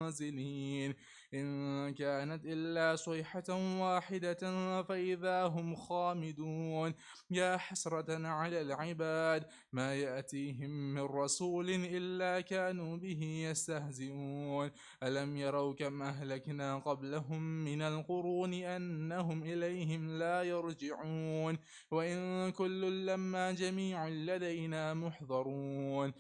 منهزلين إن كانت إلا صيحة واحدة فإذا هم خامدون يا حسرة على العباد ما يأتيهم من رسول إلا كانوا به يستهزئون ألم يروا كم أهلكنا قبلهم من القرون أنهم إليهم لا يرجعون وإن كل لما جميع لدينا محضرون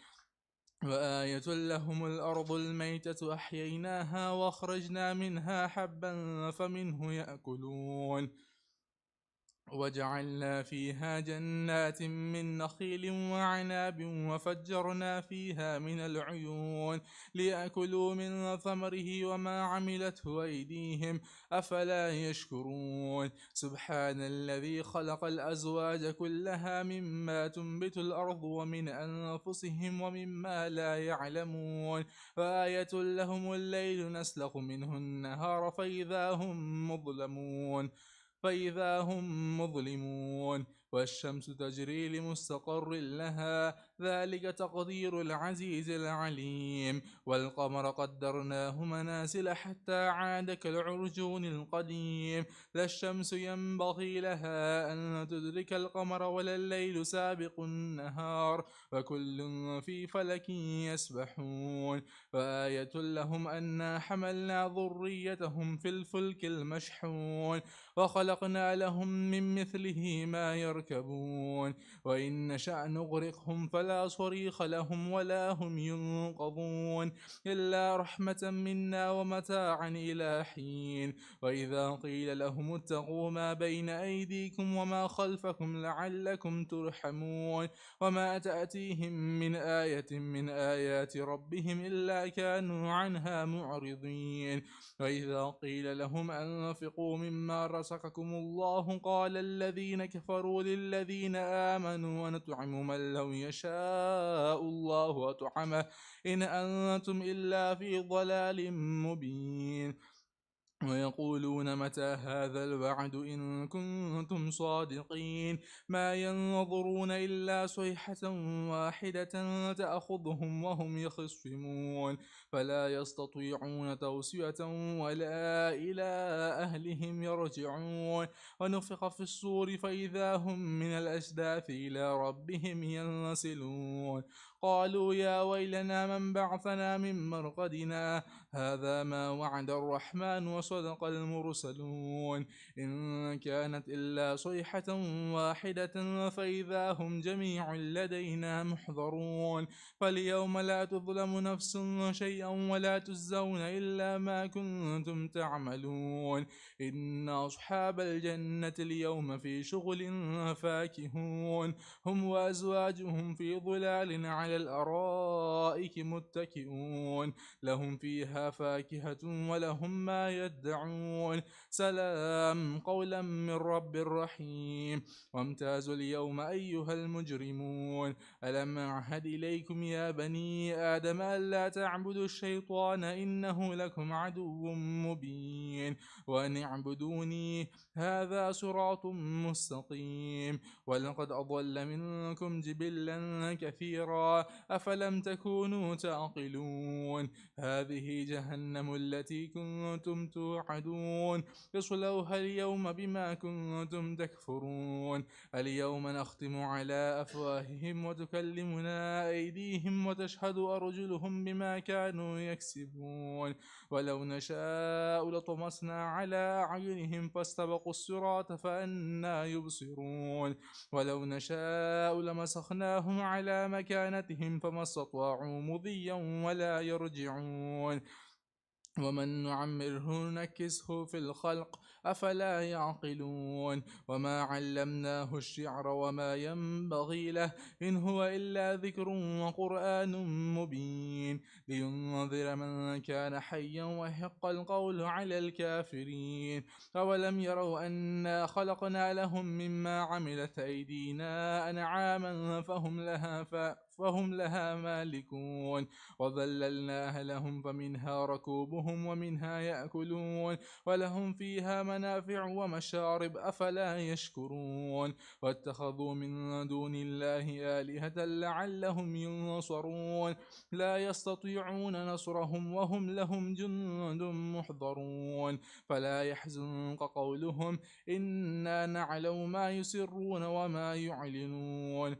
وآية لهم الأرض الميتة أحييناها وأخرجنا منها حبا فمنه يأكلون وجعلنا فيها جنات من نخيل وعناب وفجرنا فيها من العيون ليأكلوا من ثمره وما عملته أيديهم أفلا يشكرون سبحان الذي خلق الأزواج كلها مما تنبت الأرض ومن أنفسهم ومما لا يعلمون وآية لهم الليل نسلخ منه النهار فإذا هم مظلمون والشمس تجري لمستقر لها ذلك تقدير العزيز العليم والقمر قدرناه منازل حتى عاد كالعرجون القديم لا الشمس ينبغي لها أن تدرك القمر ولا الليل سابق النهار وكل في فلك يسبحون وآية لهم أنا حملنا ذريتهم في الفلك المشحون وخلقنا لهم من مثله ما يركبون وإن نشأ نغرقهم فلا صريخ لهم ولا هم ينقذون إلا رحمة منا ومتاعا إلى حين وإذا قيل لهم اتقوا ما بين أيديكم وما خلفكم لعلكم ترحمون وما تأتيهم من آية من آيات ربهم إلا كانوا عنها معرضين وإذا قيل لهم أنفقوا مما رزقكم الله قال الذين كفروا للذين آمنوا ونطعم من لو يشاء الله أطعمه إن أنتم إلا في ضلال مبين ويقولون متى هذا الوعد إن كنتم صادقين ما ينظرون إلا صيحة واحدة تأخذهم وهم يخصمون فلا يستطيعون توصية ولا إلى أهلهم يرجعون ونفخ في الصور فإذا هم من الأجداث إلى ربهم ينسلون قالوا يا ويلنا من بعثنا من مرقدنا هذا ما وعد الرحمن وصدق المرسلون إن كانت إلا صيحة واحدة فإذا هم جميع لدينا محضرون فاليوم لا تظلم نفس شيئا ولا تجزون إلا ما كنتم تعملون إن أصحاب الجنة اليوم في شغل فاكهون هم وأزواجهم في ظلال على الأرائك متكئون لهم فيها فاكهة ولهم ما يدعون سلام قولا من رب رحيم وامتازوا اليوم أيها المجرمون ألم أعهد إليكم يا بني آدم ألا تعبدوا الشيطان إنه لكم عدو مبين وأن اعبدوني هذا صراط مستقيم ولقد أضل منكم جبلا كثيرا أفلم تكونوا تعقلون هذه جهنم التي كنتم توعدون اصلوها اليوم بما كنتم تكفرون اليوم نختم على أفواههم وتكلمنا أيديهم وتشهد أرجلهم بما كانوا يكسبون ولو نشاء لطمسنا على أعينهم فاستبقوا الصراط فأنا يبصرون ولو نشاء لمسخناهم على مكانتهم فما استطاعوا مضيا ولا يرجعون ومن نعمره نكسه في الخلق أفلا يعقلون وما علمناه الشعر وما ينبغي له إن هو إلا ذكر وقرآن مبين لينذر من كان حيا ويحق القول على الكافرين أولم يروا أنا خلقنا لهم مما عملت أيدينا أنعاما فهم لها مالكون وذللناها لهم فمنها ركوبهم ومنها يأكلون ولهم فيها منافع ومشارب أفلا يشكرون واتخذوا من دون الله آلهة لعلهم ينصرون لا يستطيعون نصرهم وهم لهم جند محضرون فلا يحزنك قولهم إنا نعلم ما يسرون وما يعلنون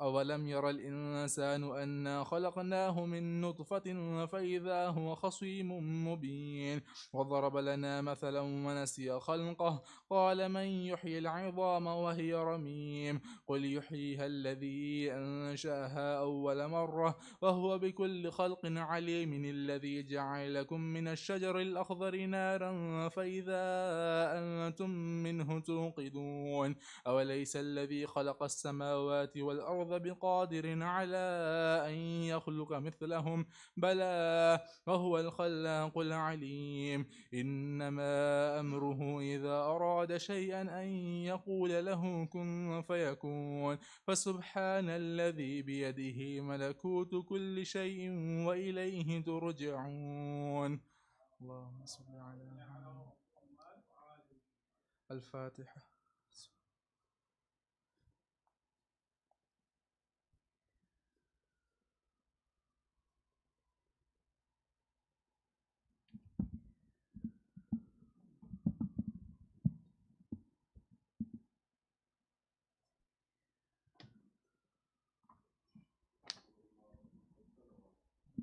أولم ير الإنسان أنا خلقناه من نطفة فإذا هو خصيم مبين وضرب لنا مثلا ونسي خلقه قال من يحيي العظام وهي رميم قل يحييها الذي أنشأها أول مرة وهو بكل خلق عليم الذي جعل لكم من الشجر الأخضر نارا فإذا أنتم منه توقدون أوليس الذي خلق السماوات والأرض بقادر على أن يخلق مثلهم بلى وهو الخلاق العليم إنما أمره إذا أراد شيئا أن يقول له كن فيكون فسبحان الذي بيده ملكوت كل شيء وإليه ترجعون اللهم صل على محمد الفاتحة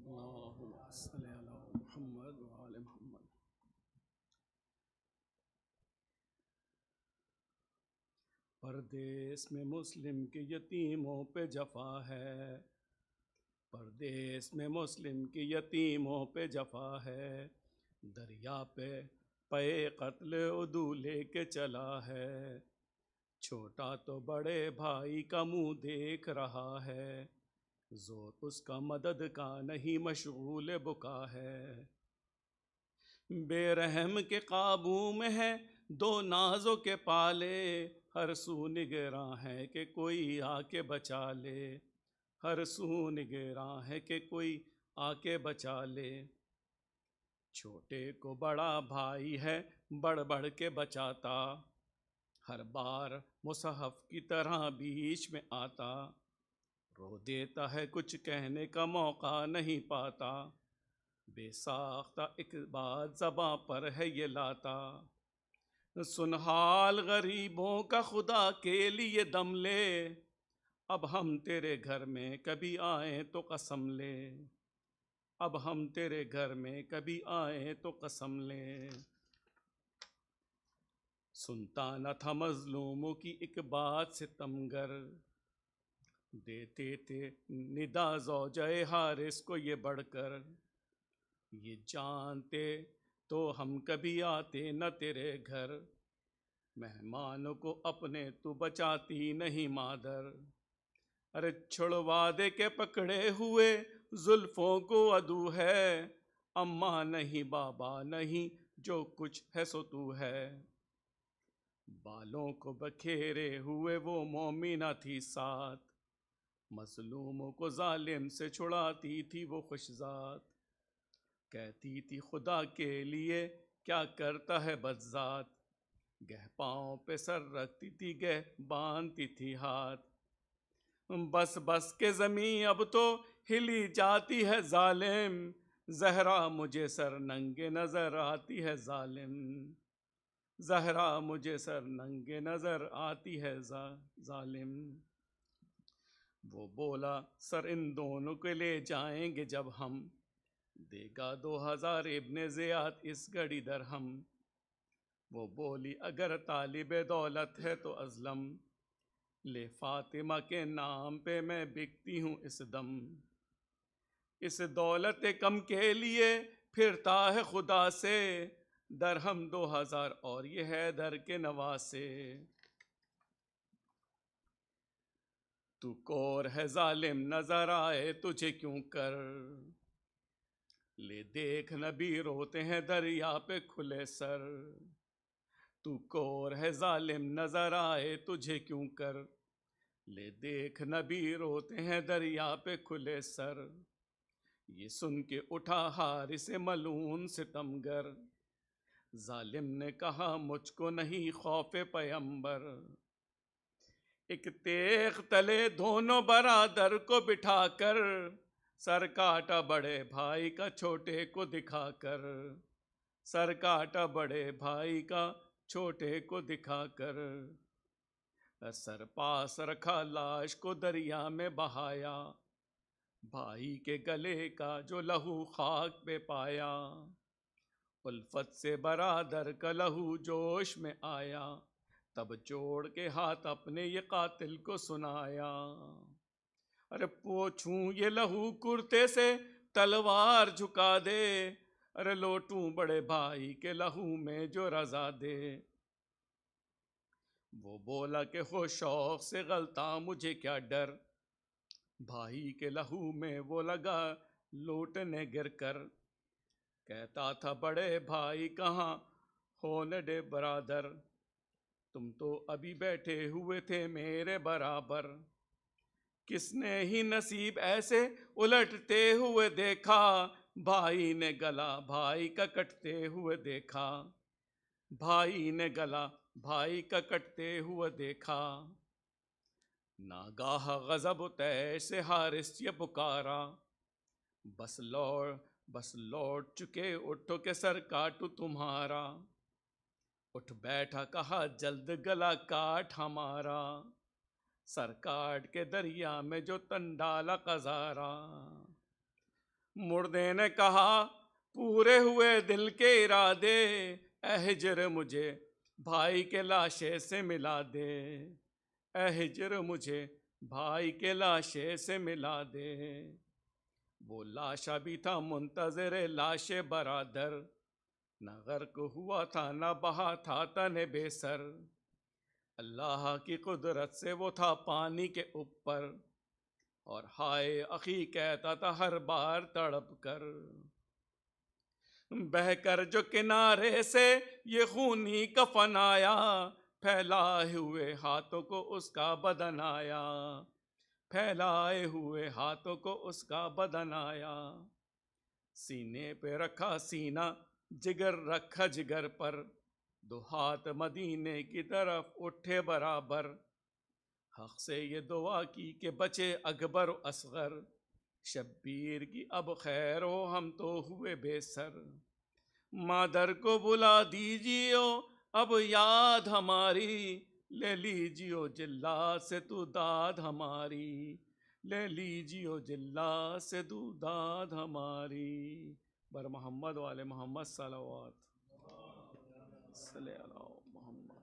اللهم صل على محمد وآل محمد. پردیس میں مسلم کے یتیموں پہ جفا ہے، پردیس میں مسلم کی یتیموں پہ جفا ہے، دریا پہ پے قتل عدو لے کے چلا ہے، چھوٹا تو بڑے بھائی کا منہ دیکھ رہا ہے، زور اس کا مدد کا نہیں مشغول بکا ہے، بے رحم کے قابو میں ہے دو نازوں کے پالے، ہر سو نگراں ہے کہ کوئی آ کے بچا لے، ہر سو نگراں ہے کہ کوئی آ کے بچا لے، چھوٹے کو بڑا بھائی ہے بڑھ بڑھ کے بچاتا، ہر بار مصحف کی طرح بیچ میں آتا، رو دیتا ہے کچھ کہنے کا موقع نہیں پاتا، بے ساختہ ایک بات زباں پر ہے یہ لاتا، سن حال غریبوں کا خدا کے لیے دم لے، اب ہم تیرے گھر میں کبھی آئیں تو قسم لے، اب ہم تیرے گھر میں کبھی آئیں تو قسم لے، سنتا نہ تھا مظلوموں کی ایک بات ستمگر، دیتے تھے ندا زوجہ حارث کو یہ بڑھ کر، یہ جانتے تو ہم کبھی آتے نہ تیرے گھر، مہمانوں کو اپنے تو بچاتی نہیں مادر، ارے چھڑوا دے کے پکڑے ہوئے زلفوں کو عدو ہے، اماں نہیں بابا نہیں جو کچھ ہے سو تو ہے، بالوں کو بکھیرے ہوئے وہ مومنہ تھی ساتھ، مظلوموں کو ظالم سے چھڑاتی تھی وہ خوش ذات، کہتی تھی خدا کے لیے کیا کرتا ہے بدذات، گہ پاؤں پہ سر رکھتی تھی گہ باندھتی تھی ہاتھ، بس بس کے زمین اب تو ہلی جاتی ہے ظالم، زہرا مجھے سر ننگے نظر آتی ہے ظالم، زہرا مجھے سر ننگے نظر آتی ہے ظالم، وہ بولا سر ان دونوں کے لے جائیں گے جب ہم، دے گا 2000 ابن زیاد اس گھڑی درہم، وہ بولی اگر طالب دولت ہے تو ازلم، لے فاطمہ کے نام پہ میں بکتی ہوں اس دم، اس دولت کم کے لیے پھرتا ہے خدا سے، درہم 2000 اور یہ ہے در کے نواسے، تو کور ہے ظالم نظر آئے تجھے کیوں کر، لے دیکھ نبی روتے ہیں دریا پہ کھلے سر، تو کور ہے ظالم نظر آئے تجھے کیوں کر، لے دیکھ نبی روتے ہیں دریا پہ کھلے سر، یہ سن کے اٹھا حارث ملعون ستمگر، ظالم نے کہا مجھ کو نہیں خوف پیمبر، ایک تیغ تلے دونوں برادر کو بٹھا کر، سر کاٹا بڑے بھائی کا چھوٹے کو دکھا کر، سر کاٹا بڑے بھائی کا چھوٹے کو دکھا کر، سر پاس رکھا لاش کو دریا میں بہایا، بھائی کے گلے کا جو لہو خاک پہ پایا، الفت سے برادر کا لہو جوش میں آیا، تب جوڑ کے ہاتھ اپنے یہ قاتل کو سنایا، ارے پوچھوں یہ لہو کرتے سے تلوار جھکا دے، ارے لوٹوں بڑے بھائی کے لہو میں جو رضا دے، وہ بولا کہ ہو شوق سے غلطاں مجھے کیا ڈر، بھائی کے لہو میں وہ لگا لوٹنے گر کر، کہتا تھا بڑے بھائی کہاں ہونے دے برادر، تم تو ابھی بیٹھے ہوئے تھے میرے برابر، کس نے ہی نصیب ایسے الٹتے ہوئے دیکھا، بھائی نے گلا بھائی کا کٹتے ہوئے دیکھا، بھائی نے گلا بھائی کا کٹتے ہوئے دیکھا، ناگاہ غضب تیش سے حارث یہ پکارا، بس لوٹ چکے اٹھو کہ سر کاٹو تمہارا، اٹھ بیٹھا کہا جلد گلا کاٹ ہمارا، سر کاٹ کے دریا میں جو تن ڈالا قذارا، مردے نے کہا پورے ہوئے دل کے ارادے، اے ہجر مجھے بھائی کے لاشے سے ملا دے، اے ہجر مجھے بھائی کے لاشے سے ملا دے، وہ لاشا بھی تھا منتظر لاش برادر، نہ غرق ہوا تھا نہ بہا تھا تن بے سر، اللہ کی قدرت سے وہ تھا پانی کے اوپر، اور ہائے اخی کہتا تھا ہر بار تڑپ کر، بہہ کر جو کنارے سے یہ خونی کفن آیا، پھیلائے ہوئے ہاتھوں کو اس کا بدن آیا، پھیلائے ہوئے ہاتھوں کو اس کا بدن آیا، سینے پہ رکھا سینہ جگر رکھا جگر پر، دو ہاتھ مدینے کی طرف اٹھے برابر، حق سے یہ دعا کی کہ بچے اکبر و اصغر، شبیر کی اب خیر ہو ہم تو ہوئے بے سر، مادر کو بلا دیجیو اب یاد ہماری، لے لیجیو جلات سے تو داد ہماری، لے لیجیو جلات سے تو داد ہماری، بر محمد والے محمد صلوات صلی اللہ محمد۔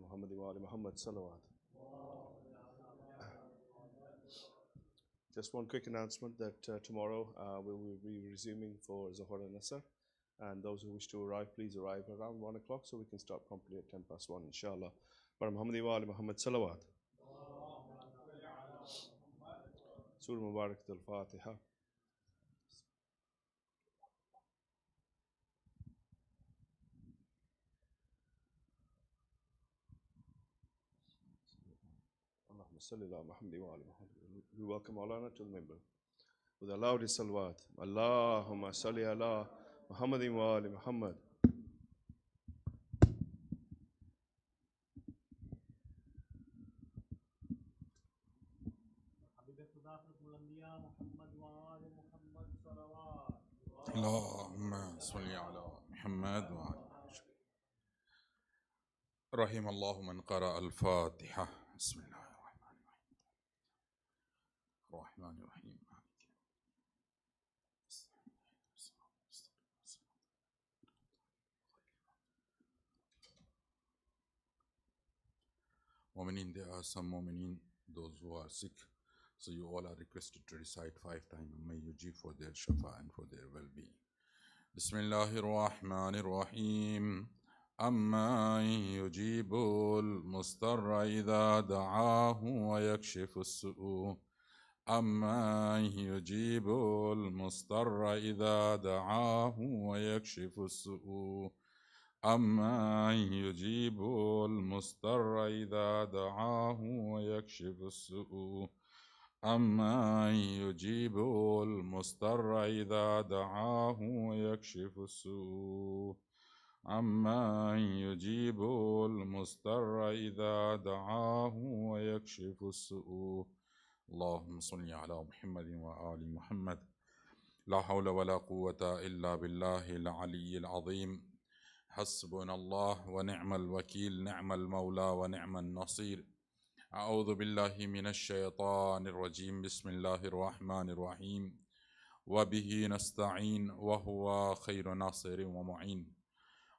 Muhammad wa ali Muhammad salawat. Just one quick announcement that tomorrow we will be resuming for Zuhur and Asr, and those who wish to arrive, please arrive around 1 o'clock so we can start promptly at 1:10, inshallah. Par Muhammad wa ali Muhammad salawat. Surah Mubarak al-Fatiha. Allahumma salli ala Muhammad wa ali Muhammad. We welcome Maulana to the member with the loudest salawat. Allahumma salli ala Muhammad wa ali Muhammad. اللهم صل على محمد وعلى رحم الله من قرأ الفاتحة. بسم الله الرحمن الرحيم. Mu'minin, there are some mu'minin, those who are sick, so you all are requested to recite 5 times, may you give for their shafa and for their well-being. Bismillahir Rahmanir Rahim. أمن يجيب المضطر إذا دعاه ويكشف السوء أمن يجيب المضطر إذا دعاه ويكشف السوء أمن يجيب المضطر إذا دعاه ويكشف السوء أمن يجيب المضطر إذا دعاه ويكشف السوء أمن يجيب المضطر إذا دعاه ويكشف السوء اللهم صل على محمد وآل محمد لا حول ولا قوة إلا بالله العلي العظيم حسبنا الله ونعم الوكيل نعم المولى ونعم النصير أعوذ بالله من الشيطان الرجيم بسم الله الرحمن الرحيم وبه نستعين وهو خير ناصر ومعين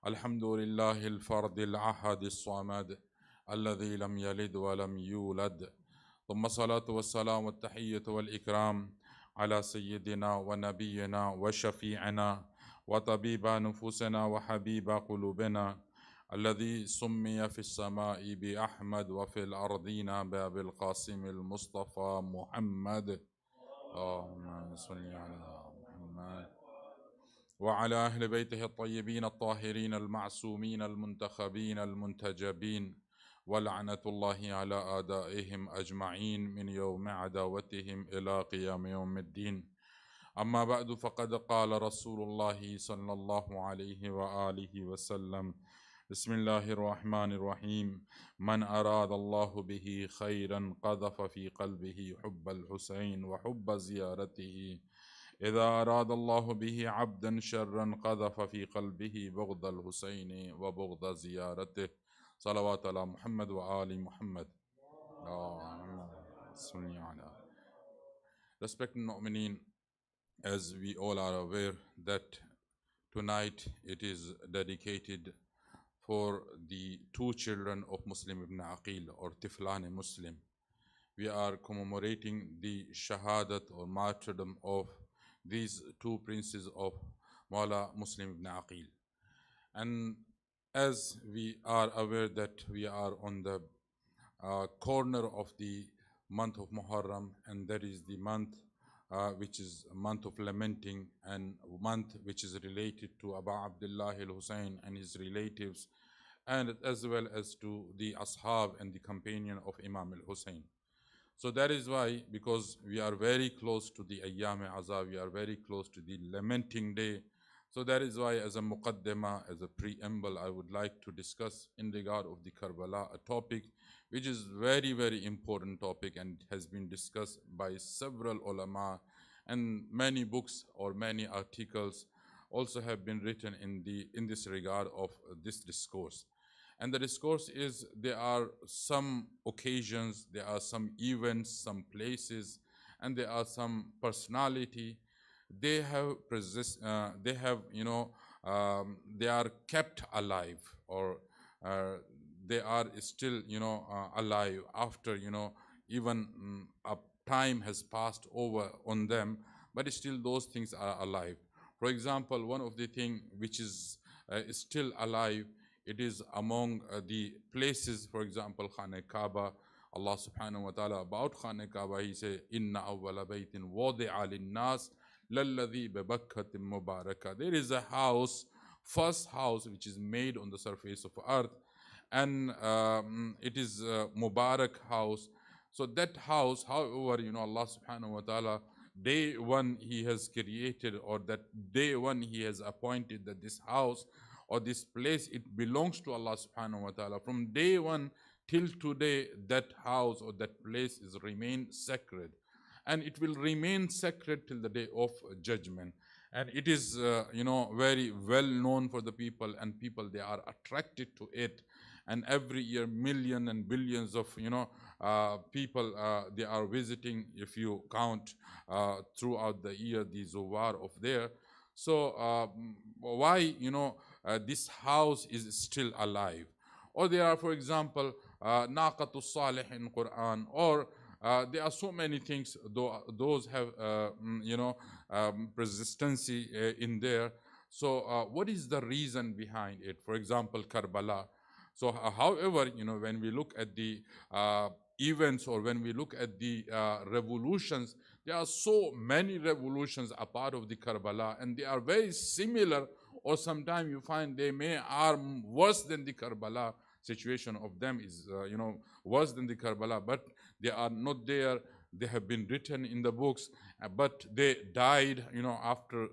الحمد لله الفرد الأحد الصمد الذي لم يلد ولم يولد ثم الصلاة والسلام والتحية والإكرام على سيدنا ونبينا وشفيعنا وطبيب نفوسنا وحبيب قلوبنا الذي سمي في السماء بأحمد وفي الأرضين بأبي القاسم المصطفى محمد اللهم صل على محمد وعلى أهل بيته الطيبين الطاهرين المعصومين المنتخبين المنتجبين ولعنة الله على أعدائهم أجمعين من يوم عداوتهم إلى قيام يوم الدين أما بعد فقد قال رسول الله صلى الله عليه وآله وسلم بسم الله الرحمن الرحيم من أراد الله به خيرا قذف في قلبه حب الحسين وحب زيارته إذا أراد الله به عبدا شرا قذف في قلبه بغض الحسين وبغض زيارته صلوات على محمد وآل محمد Respected mu'mineen, as we all are aware that tonight it is dedicated for the two children of Muslim ibn Aqil or Tiflan Muslim. We are commemorating the Shahadat or martyrdom of these two princes of Mawla Muslim ibn Aqil. And as we are aware that we are on the corner of the month of Muharram, and that is the month which is a month of lamenting and a month which is related to Abu Abdullah al-Hussein and his relatives, and as well as to the ashab and the companion of Imam al-Hussein. So that is why, because we are very close to the Ayyam-e-Azab, we are very close to the lamenting day. So that is why, as a muqaddimah, as a preamble, I would like to discuss in regard of the Karbala, a topic which is very, very important topic and has been discussed by several ulama, and many books or many articles also have been written in this regard of this discourse. And the discourse is, there are some occasions, there are some events, some places, and there are some personality. They have, they are kept alive, or they are still, alive after, even a time has passed over on them, but still those things are alive. For example, one of the things which is still alive, it is among the places, for example, Khane Kaaba. Allah subhanahu wa ta'ala, about Khane Kaaba, he says, Inna awwala baytin wadi'a lin-nas lalladhi bibakkatin mubaraka. There is a house, first house which is made on the surface of earth, and it is a Mubarak house. So that house, however, Allah subhanahu wa ta'ala, day one he has created, or that day one he has appointed that this house or this place, it belongs to Allah subhanahu wa ta'ala. From day one till today, that house or that place is remain sacred. And it will remain sacred till the day of judgment. And it is, very well known for the people, and people, they are attracted to it. And every year, millions and billions of, people, they are visiting, if you count throughout the year, the Zawar of there. So why, this house is still alive? Or there are, for example, Naqatul Salih in Quran, or there are so many things, those have, persistency in there. So what is the reason behind it? For example, Karbala. So however, when we look at the events, or when we look at the revolutions, there are so many revolutions a part of the Karbala, and they are very similar, or sometimes you find they are worse than the Karbala. Situation of them is worse than the Karbala, but they are not there. They have been written in the books, but they died after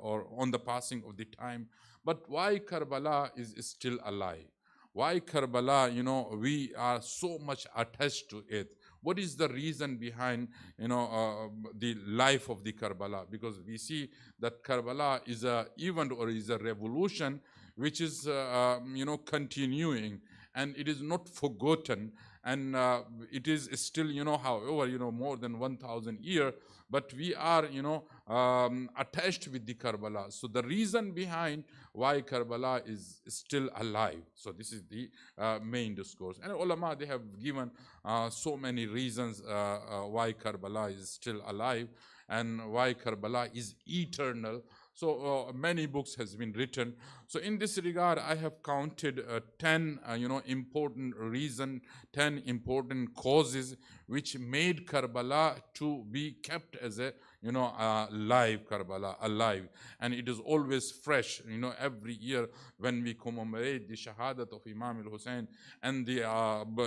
or on the passing of the time. But why Karbala is still alive? Why Karbala, we are so much attached to it? What is the reason behind the life of the Karbala? Because we see that Karbala is a event, or is a revolution which is continuing, and it is not forgotten, and it is still however more than 1,000 years, but we are attached with the Karbala. So the reason behind why Karbala is still alive, so this is the main discourse. And ulama, they have given so many reasons why Karbala is still alive, and why Karbala is eternal. So many books has been written. So in this regard, I have counted 10 important reason, 10 important causes which made Karbala to be kept as a live Karbala, alive. And it is always fresh, every year when we commemorate the Shahadat of Imam al-Hussein and the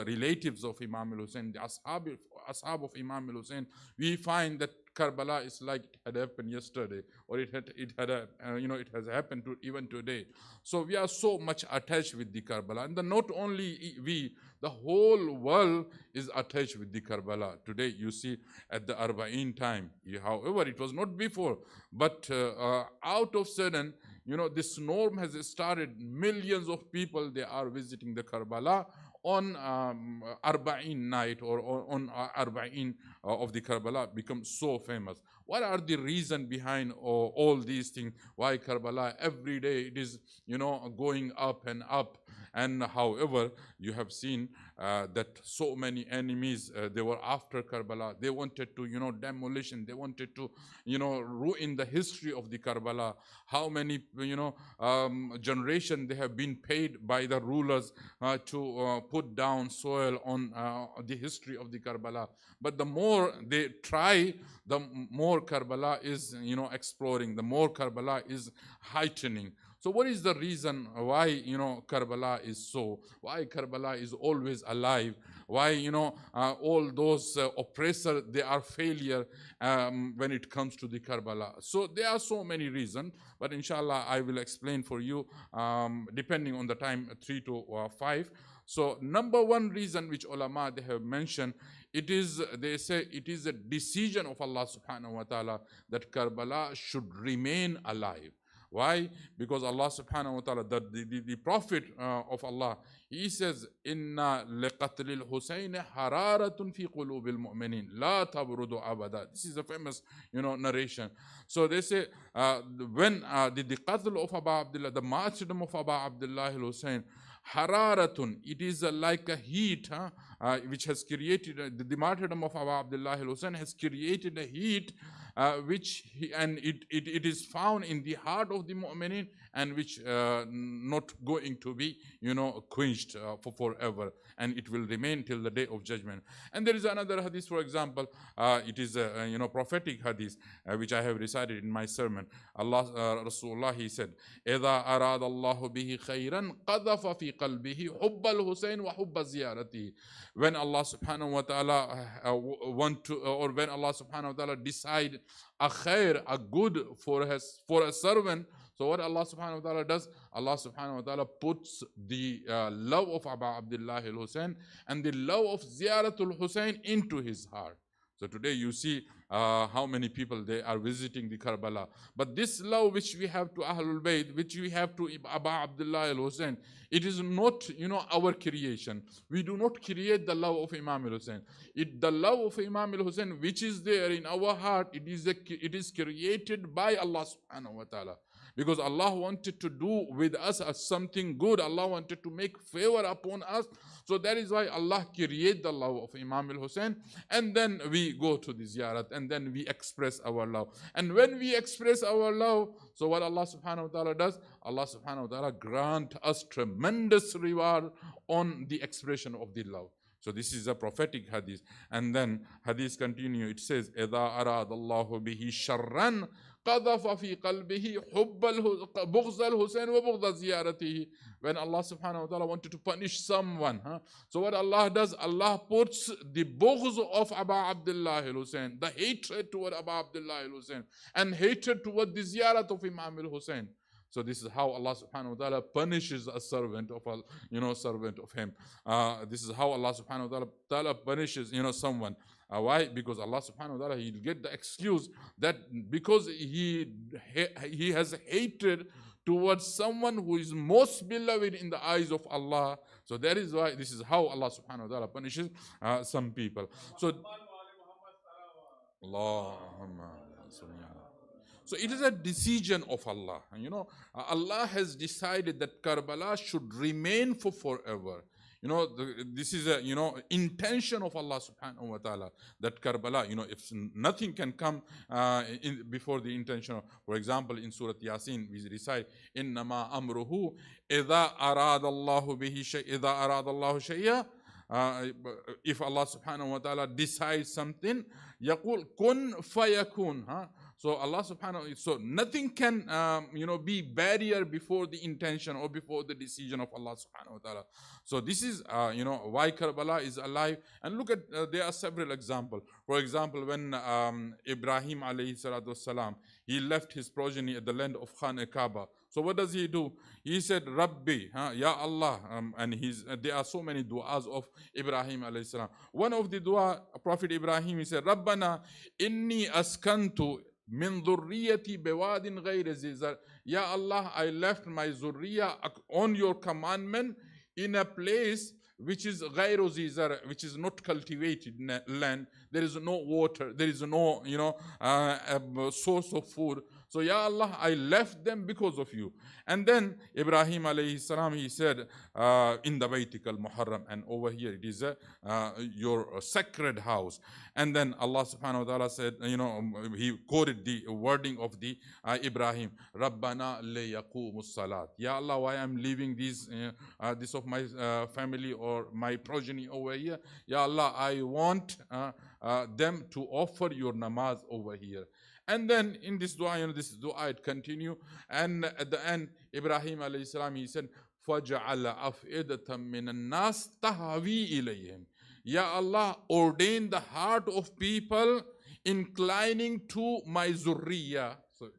relatives of Imam al-Hussein, the ashab of Imam al-Hussein, we find that Karbala is like it had happened yesterday, or it has happened to even today. So we are so much attached with the Karbala, and not only we, the whole world is attached with the Karbala. Today you see at the Arba'in time, however it was not before, but out of sudden, this norm has started. Millions of people, they are visiting the Karbala on Arba'in night, or on Arba'in of the Karbala, become so famous. What are the reason behind all these things? Why Karbala every day it is going up and up? And however, you have seen that so many enemies, they were after Karbala. They wanted to demolition. They wanted to ruin the history of the Karbala. How many generation they have been paid by the rulers to put down soil on the history of the Karbala. But the more they try, the more Karbala is exploring, the more Karbala is heightening. So what is the reason why Karbala is so? Why Karbala is always alive? Why all those oppressors, they are failure when it comes to the Karbala? So there are so many reasons, but inshallah I will explain for you depending on the time, 3 to 5. So number one reason which ulama they have mentioned, they say it is a decision of Allah subhanahu wa ta'ala that Karbala should remain alive. Why? Because Allah subhanahu wa ta'ala, the Prophet of Allah, he says, Inna liqatlil Husayn hararatun fi qulubil mu'minin la tabrudu abada. This is a famous narration. So they say when the qatl of Abu Abdullah, the martyrdom of Abu Abdullah al-Husayn, hararatun, it is like a heat which has created, the martyrdom of Abu Abdullah al-Husayn has created a heat it is found in the heart of the mu'minin, and which not going to be quenched for forever, and it will remain till the day of judgment. And there is another hadith, for example, it is a prophetic hadith which I have recited in my sermon. Rasulullah, he said, إِذَا أَرَادَ اللَّهُ بِهِ خَيْرًا قَذَفَ فِي قَلْبِهِ حُبَّ الْحُسَيْنِ وَحُبَّ زِيَارَتِهِ. When Allah subhanahu wa ta'ala when Allah subhanahu wa ta'ala decide a khair, a good for a servant, so what Allah subhanahu wa ta'ala does? Allah subhanahu wa ta'ala puts the love of Abu Abdullah al-Husayn and the love of Ziyaratul Husayn into his heart. So today you see how many people they are visiting the Karbala. But this love which we have to Ahlul Bayt, which we have to Abu Abdullah al-Husayn, it is not our creation. We do not create the love of Imam al-Husayn. The love of Imam al-Husayn which is there in our heart, it is created by Allah subhanahu wa ta'ala. because Allah wanted to do with us something good. Allah wanted to make favor upon us. So that is why Allah created the love of Imam al-Hussein, and then we go to the ziyarat, and then we express our love. And when we express our love, so what Allah subhanahu wa ta'ala does, Allah subhanahu wa ta'ala grant us tremendous reward on the expression of the love. So this is a prophetic hadith. And then hadith continue. It says, إِذَا أَرَادَ اللَّهُ بِهِ شَرًّا قَذَفَ فِي قَلْبِهِ حُبَّ بُغْضَ الْحُسَيْنِ وَبُغْضَ زِيَارَتِهِ. When Allah subhanahu wa ta'ala wanted to punish someone, so what Allah does, Allah puts the bughz of Abu Abdullah al-Hussein, the hatred toward Abu Abdullah al-Hussein, and hatred toward the ziyarat of Imam al-Hussein. So this is how Allah subhanahu wa ta'ala punishes a servant of servant of him. This is how Allah subhanahu wa ta'ala punishes, someone. Why? Because Allah subhanahu wa ta'ala, he'll get the excuse that because he has hatred towards someone who is most beloved in the eyes of Allah. So that is why this is how Allah subhanahu wa ta'ala punishes some people. So Allahumma. So it is a decision of Allah. Allah has decided that Karbala should remain for forever. This is a, intention of Allah subhanahu wa ta'ala, that Karbala, if nothing can come before the intention of, for example, in Surah Yasin, we recite, إِنَّمَا أَمْرُهُ إِذَا أَرَادَ اللَّهُ بِهِ شَيْءٍ إِذَا أَرَادَ اللَّهُ شَيْئًا. If Allah subhanahu wa ta'ala decides something, يَقُولْ كُنْ فَيَكُونَ. So Allah subhanahu, so nothing can, be barrier before the intention or before the decision of Allah subhanahu wa ta'ala. So this is, why Karbala is alive. And look at, there are several examples. For example, when Ibrahim alayhi salatu wasalam, he left his progeny at the land of Khan Kaaba. So what does he do? He said, Rabbi, Ya Allah, and there are so many du'as of Ibrahim alayhi salam. One of the dua, Prophet Ibrahim, he said, Rabbana inni askantu min dhurriyati biwadin ghayri zizar. Ya Allah, I left my zurriya on your commandment in a place which is ghayru zizar, which is not cultivated land. There is no water, there is no, source of food. So, Ya Allah, I left them because of you. And then Ibrahim alayhi salam, he said, in the Baytik al-Muharram, and over here it is your sacred house. And then Allah subhanahu wa ta'ala said, he quoted the wording of the Ibrahim, Rabbana liyaqumus salat. Ya Allah, why I'm leaving this of my family or my progeny over here? Ya Allah, I want them to offer your namaz over here. And then in this dua, this dua it continue. And at the end, Ibrahim alayhi salam, he said, فَجَعَلَ أَفْئِدَةً مِّنَ النَّاسِ تَهْوِي إِلَيْهِمْ. Ya Allah, ordain the heart of people inclining to my zurriya. So,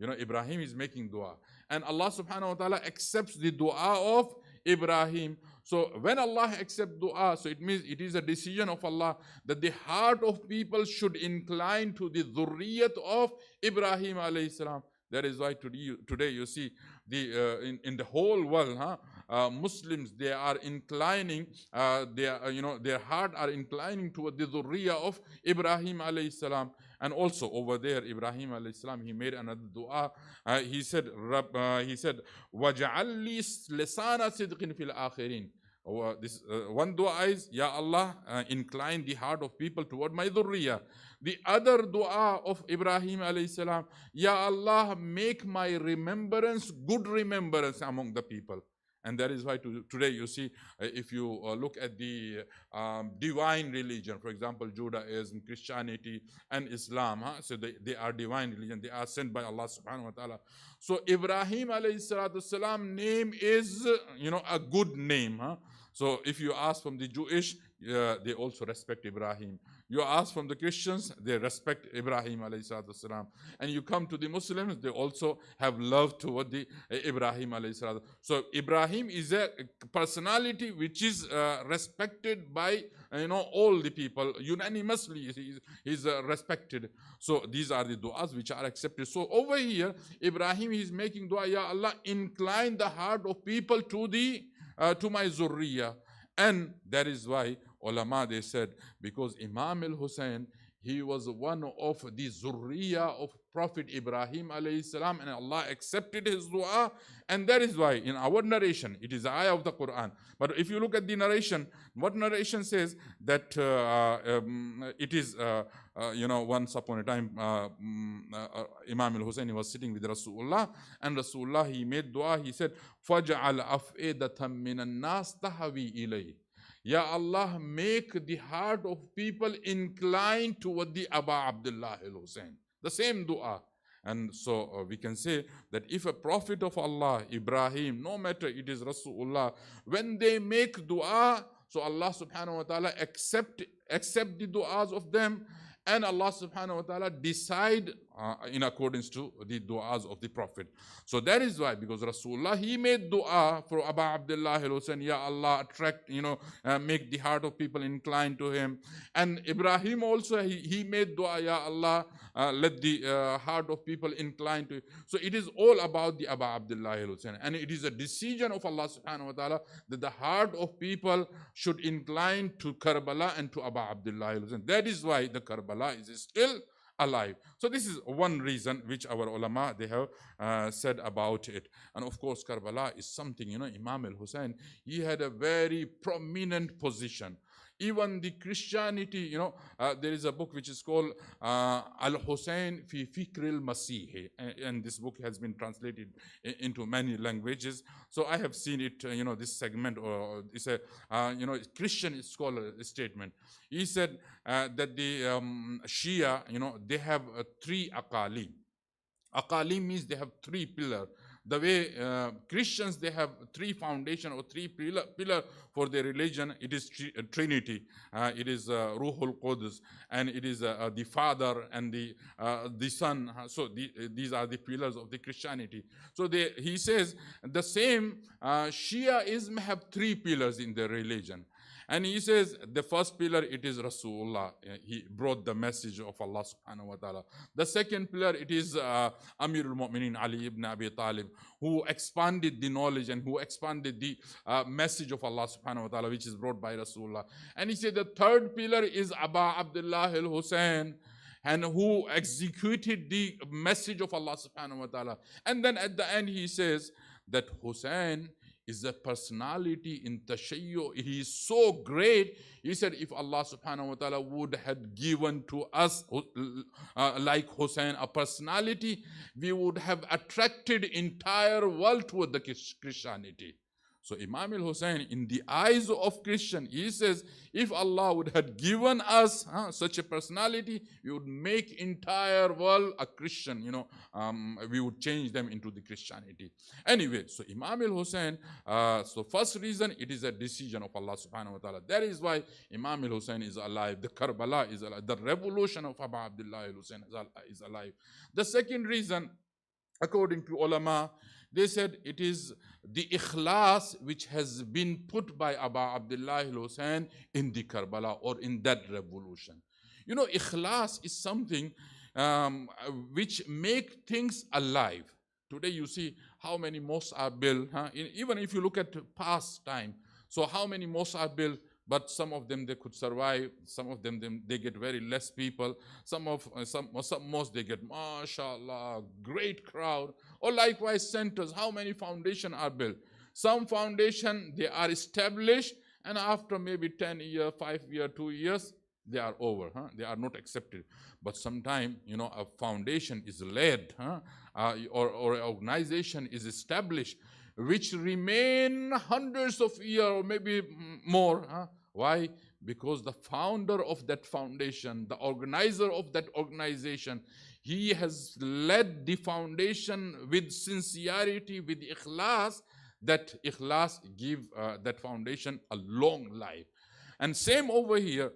Ibrahim is making dua. And Allah subhanahu wa ta'ala accepts the dua of Ibrahim. So when Allah accepts dua, so it means it is a decision of Allah that the heart of people should incline to the dhurriyat of Ibrahim alayhi salam. That is why today you see in the whole world, Muslims, they are inclining, their heart are inclining toward the dhurriya of Ibrahim alayhi salam. And also over there, Ibrahim alayhi salam, he made another dua. He said, وَجَعَلْ لِي لِسَانَ صِدْقٍ فِي الْآخِرِينَ. This one dua is, Ya Allah, incline the heart of people toward my dhurriya. The other dua of Ibrahim alayhi salam, Ya Allah, make my remembrance good remembrance among the people. And that is why today you see, if you look at the divine religion, for example, Judaism, Christianity, and Islam, so they are divine religion. They are sent by Allah subhanahu wa ta'ala. So Ibrahim alayhi salatu salam name is, a good name. So if you ask from the Jewish, they also respect Ibrahim. You ask from the Christians, they respect Ibrahim alayhi salatu salam. And you come to the Muslims, they also have love toward the Ibrahim alayhi salatu. So Ibrahim is a personality which is respected by all the people unanimously. He's respected. So these are the du'as which are accepted. So over here, Ibrahim is making dua, Ya Allah, incline the heart of people to my zurriya. And that is why ulama, they said, because Imam al-Hussein He was one of the zurriya of Prophet Ibrahim alayhi salam, and Allah accepted his dua. And that is why in our narration, it is the ayah of the Quran. But if you look at the narration, what narration says that it is, once upon a time, Imam al-Hussein was sitting with Rasulullah, and Rasulullah, he made dua. He said, فَجْعَلْ أَفْئِدَةً مِّنَ النَّاسِ تَهْوِي إِلَيْهِ. Ya Allah, make the heart of people inclined toward the Aba Abdullah al-Hussein. The same dua. And so we can say that if a prophet of Allah, Ibrahim, no matter it is Rasulullah, when they make dua, so Allah subhanahu wa ta'ala accept the duas of them, and Allah subhanahu wa ta'ala decide in accordance to the duas of the Prophet. So that is why, because Rasulullah, he made dua for Abu Abdullah al-Hussein, Ya Allah, attract, make the heart of people inclined to him. And Ibrahim also, he made dua, Ya Allah, let the heart of people incline to it. So it is all about the Abu Abdullah al-Hussein. And it is a decision of Allah subhanahu wa ta'ala that the heart of people should incline to Karbala and to Abu Abdullah al-Hussein. That is why the Karbala is still alive. So this is one reason which our ulama, they have said about it. And of course, Karbala is something, Imam al-Hussein, he had a very prominent position. Even the Christianity, there is a book which is called Al-Hussein fi Fikr al-Masih, and this book has been translated into many languages. So I have seen it, this segment, or it's a, Christian scholar statement. He said that the Shia, they have 3 aqalim. Aqalim means they have 3 pillars. The way Christians, they have 3 foundation or 3 pillar for their religion. It is Trinity. It is Ruhul Qudus, and it is the Father and the Son. So these are the pillars of the Christianity. So he says the same Shiaism have 3 pillars in their religion. And he says the first pillar, it is Rasulullah. He brought the message of Allah subhanahu wa ta'ala. The second pillar, it is Amirul Mu'minin Ali ibn Abi Talib, who expanded the knowledge and who expanded the message of Allah subhanahu wa ta'ala, which is brought by Rasulullah. And he said the third pillar is Abu Abdullah al-Hussein, and who executed the message of Allah subhanahu wa ta'ala. And then at the end he says that Hussein is a personality in Tashayyu. He is so great. He said, if Allah subhanahu wa ta'ala would have given to us like Hussein a personality, we would have attracted entire world toward the Christianity. So Imam al-Hussein, in the eyes of Christian, he says, if Allah would have given us such a personality, we would make entire world a Christian, we would change them into the Christianity. Anyway, so Imam al-Hussein, so first reason, it is a decision of Allah subhanahu wa ta'ala. That is why Imam al-Hussein is alive. The Karbala is alive. The revolution of Abu Abdullah al-Hussein is alive. The second reason, according to ulama, they said it is the ikhlas which has been put by Abu Abdullah al-Hussein in the Karbala or in that revolution. Ikhlas is something which make things alive. Today you see how many mosques are built, even if you look at past time. So how many mosques are built, but some of them they could survive, some of them they get very less people, some mosques they get mashallah great crowd. Or likewise centers, how many foundations are built? Some foundation they are established, and after maybe 10 years, 5 years, 2 years, they are over, they are not accepted. But sometimes a foundation is laid, or an organization is established which remain hundreds of years or maybe more. Why? Because the founder of that foundation, the organizer of that organization, he has led the foundation with sincerity, with ikhlas. That ikhlas give that foundation a long life. And same over here,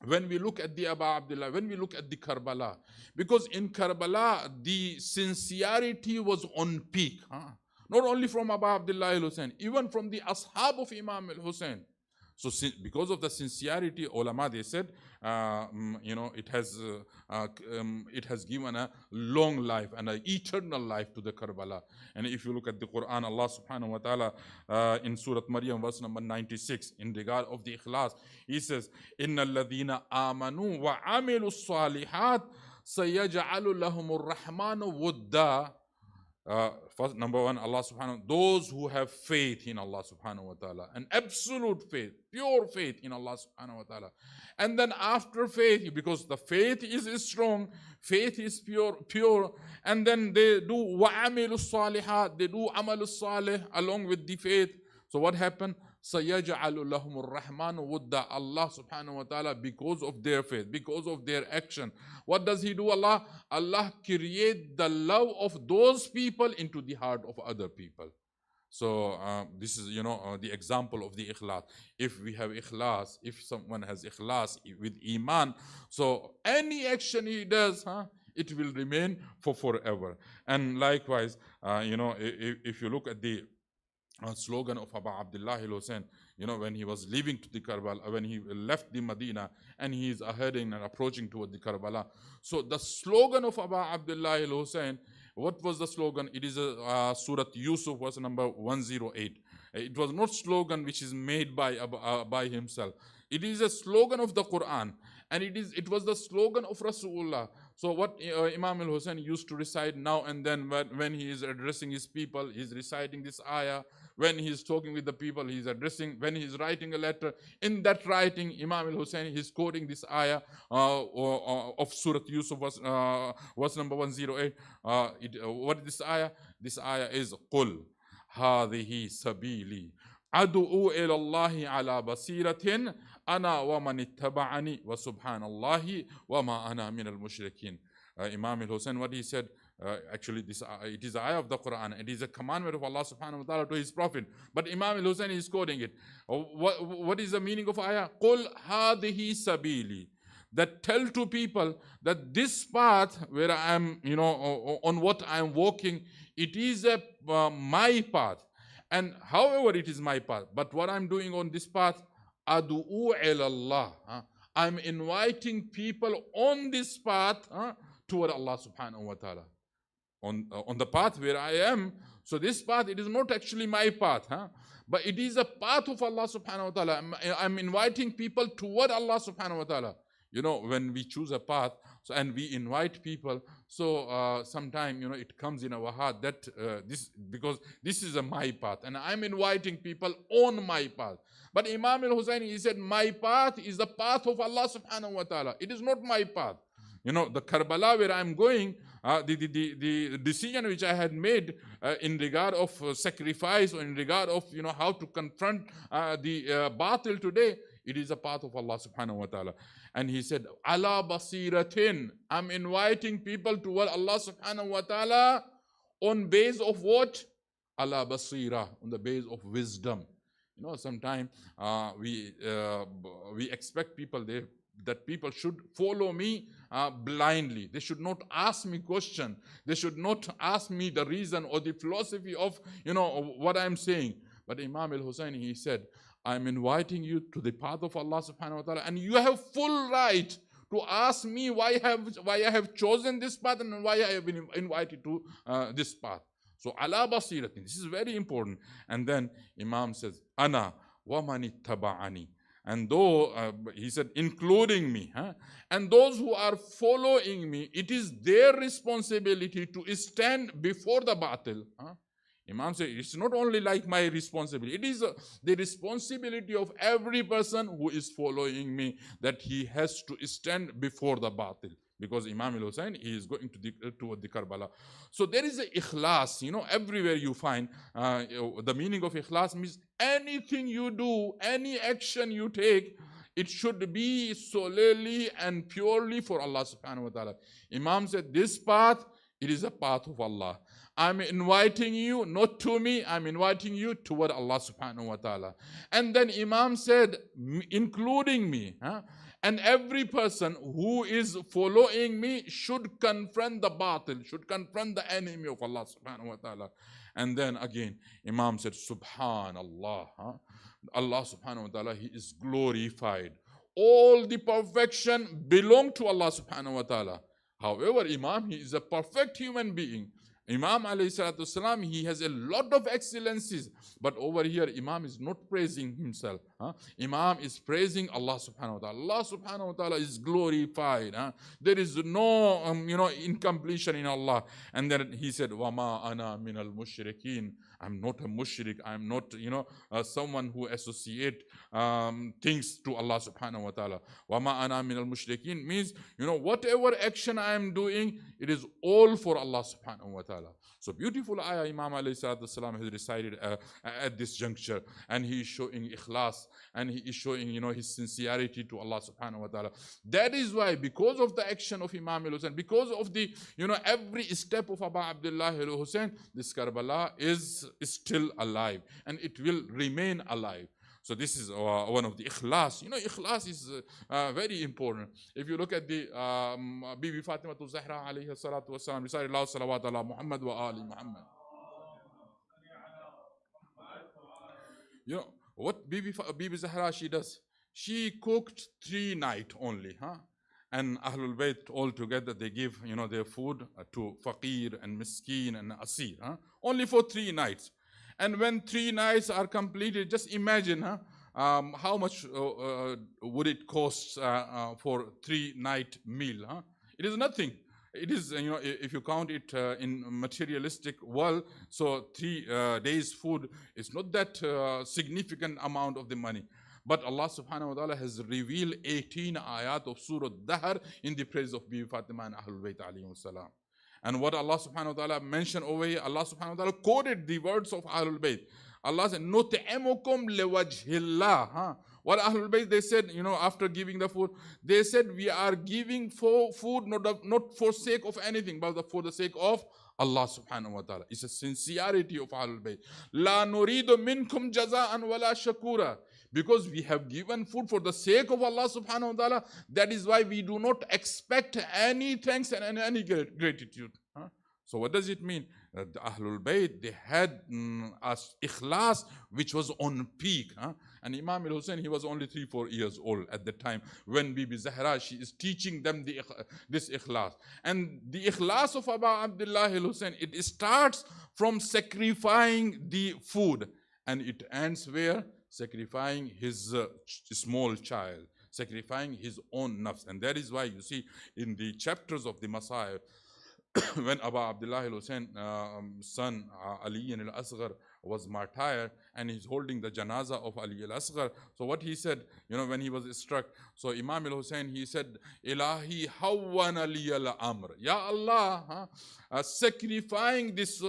when we look at the Abu Abdullah, when we look at the Karbala, because in Karbala, the sincerity was on peak. Not only from Abu Abdullah al-Hussein, even from the ashab of Imam al-Hussein. So because of the sincerity, ulama, they said, it has given a long life and an eternal life to the Karbala. And if you look at the Quran, Allah subhanahu wa ta'ala in Surah Maryam, verse number 96, in regard of the ikhlas, He says, Inna alladhina amanu wa amilu salihat sayaj'alu lahumur rahmanu wudda. First, number one, Allah subhanahu, those who have faith in Allah subhanahu wa ta'ala, an absolute faith, pure faith in Allah subhanahu wa ta'ala. And then after faith, because the faith is strong, faith is pure, and then they do wa'amilu salihat, they do amalu salih along with the faith. So what happened? سَيَجْعَلُ لَهُمُ الرَّحْمَنُ وُدَّ. Allah subhanahu wa ta'ala, because of their faith, because of their action, what does He do? Allah create the love of those people into the heart of other people. So this is, the example of the ikhlas. If we have ikhlas, if someone has ikhlas with iman, so any action he does, it will remain for forever. And likewise, if you look at the slogan of Abu Abdullah al-Hussein, when he was leaving to the Karbala, when he left the Medina and he is heading and approaching toward the Karbala. So the slogan of Abu Abdullah al-Hussein, what was the slogan? It is Surah Yusuf, verse number 108. It was not slogan which is made by himself. It is a slogan of the Quran, and it was the slogan of Rasulullah. So what Imam al-Hussein used to recite now and then when he is addressing his people, he's reciting this ayah. When he's talking with the people, he's addressing. When he's writing a letter, in that writing, Imam al-Hussein, he's quoting this ayah of Surah Yusuf, verse number 108. What is this ayah? This ayah is قُلْ هَذِهِ سَبِيلِي أَدْعُو إِلَى اللَّهِ عَلَى بَصِيرَةٍ أَنَا وَمَنِ اتَّبَعَنِي وَسُبْحَانَ اللَّهِ وَمَا أَنَا مِنَ الْمُشْرِكِينَ. Imam al-Hussein, what he said, actually it is the ayah of the Quran. It is a commandment of Allah subhanahu wa ta'ala to His Prophet. But Imam al-Hussein is quoting it. What is the meaning of ayah? قُلْ هَذِهِ سَبِيلِي. That tell to people that this path where I am, on what I am walking, it is my path. And however it is my path, but what I'm doing on this path, adu'u ilallah. I'm inviting people on this path toward Allah subhanahu wa ta'ala. On the path where I am. So this path, it is not actually my path, but it is a path of Allah subhanahu wa ta'ala. I'm inviting people toward Allah subhanahu wa ta'ala. When we choose a path, and we invite people, so sometime, it comes in our heart that because this is my path, and I'm inviting people on my path. But Imam al-Hussein, he said, my path is the path of Allah subhanahu wa ta'ala. It is not my path. The Karbala where I'm going, the decision which I had made in regard of sacrifice, or in regard of, how to confront the batil today, it is a path of Allah subhanahu wa ta'ala. And he said, ala basiratin, I'm inviting people toward Allah subhanahu wa ta'ala on base of what? Ala basira, on the base of wisdom. Sometimes we expect people that people should follow me blindly. They should not ask me question. They should not ask me the reason or the philosophy of, what I'm saying. But Imam al-Hussein, he said, I'm inviting you to the path of Allah subhanahu wa ta'ala, and you have full right to ask me why I have chosen this path and why I have been invited to this path. So ala basiratin, this is very important. And then Imam says, ana wa man ittaba'ani. And though, he said, including me, and those who are following me, it is their responsibility to stand before the batil. Imam said, it's not only like my responsibility, it is the responsibility of every person who is following me, that he has to stand before the batil. Because Imam al-Hussein, he is going toward the Karbala. So there is a ikhlas, everywhere you find the meaning of ikhlas means anything you do, any action you take, it should be solely and purely for Allah subhanahu wa ta'ala. Imam said, this path, it is a path of Allah. I'm inviting you, not to me, I'm inviting you toward Allah subhanahu wa ta'ala. And then Imam said, including me, and every person who is following me should confront the batil, should confront the enemy of Allah subhanahu wa ta'ala. And then again, Imam said, Subhanallah. Allah subhanahu wa ta'ala, He is glorified. All the perfection belong to Allah subhanahu wa ta'ala. However, Imam, he is a perfect human being. Imam alayhi salatu wasalam, he has a lot of excellencies. But over here, Imam is not praising himself. Imam is praising Allah subhanahu wa ta'ala. Allah subhanahu wa ta'ala is glorified. There is no, incompletion in Allah. And then he said, وَمَا أَنَا مِنَ الْمُشْرِكِينَ. I'm not a mushrik. I'm not, someone who associate things to Allah subhanahu wa ta'ala. وَمَا أَنَا مِنَ الْمُشْرِكِينَ means, whatever action I am doing, it is all for Allah subhanahu wa ta'ala. So beautiful ayah Imam alayhi salatu wasalam has recited at this juncture, and he is showing ikhlas, and he is showing, his sincerity to Allah subhanahu wa ta'ala. That is why, because of the action of Imam al-Hussein, because of the, every step of Abu Abdullah al-Hussein, this Karbala is still alive, and it will remain alive. So this is one of the ikhlas. Ikhlas is very important. If you look at the Bibi Fatima Zahra alayhi salatu wasalam, recited Allah salawat ala Muhammad wa ali Muhammad. What Bibi Zahra she does? She cooked 3 nights only, and Ahlul Bayt all together, they give, their food to Faqir and Miskin and Asir, only for 3 nights. And when 3 nights are completed, just imagine how much would it cost for 3-night meal. It is nothing. It is, if you count it in materialistic world, so 3 days food is not that significant amount of the money. But Allah subhanahu wa ta'ala has revealed 18 ayat of Surah Dahr in the praise of Bibi Fatima and Ahlul Bayt alayhim salam. And what Allah subhanahu wa ta'ala mentioned over here, Allah subhanahu wa ta'ala quoted the words of Ahlul Bayt. Allah said, "Nut'imukum liwajhillah." What Ahlul Bayt, they said, after giving the food, they said, we are giving for food not for sake of anything, but for the sake of Allah subhanahu wa ta'ala. It's a sincerity of Ahlul Bayt. La nuridu minkum jaza'an wala shakura. Because we have given food for the sake of Allah subhanahu wa ta'ala, that is why we do not expect any thanks and any gratitude. So what does it mean? The Ahlul Bayt, they had a ikhlas which was on peak. And Imam al-Hussein, he was only 3-4 years old at the time when Bibi Zahra, she is teaching them this ikhlas. And the ikhlas of Abu Abdullah al-Hussein, it starts from sacrificing the food, and it ends where? Sacrificing his small child, sacrificing his own nafs. And that is why you see in the chapters of the Messiah, when Abu Abdullah al-Hussein son Ali al-Asghar was martyred, and he's holding the janaza of Ali al-Asghar. So what he said, when he was struck, so Imam al-Hussein, he said, Ilahi hawwana li al-amr. Ya Allah, sacrificing this,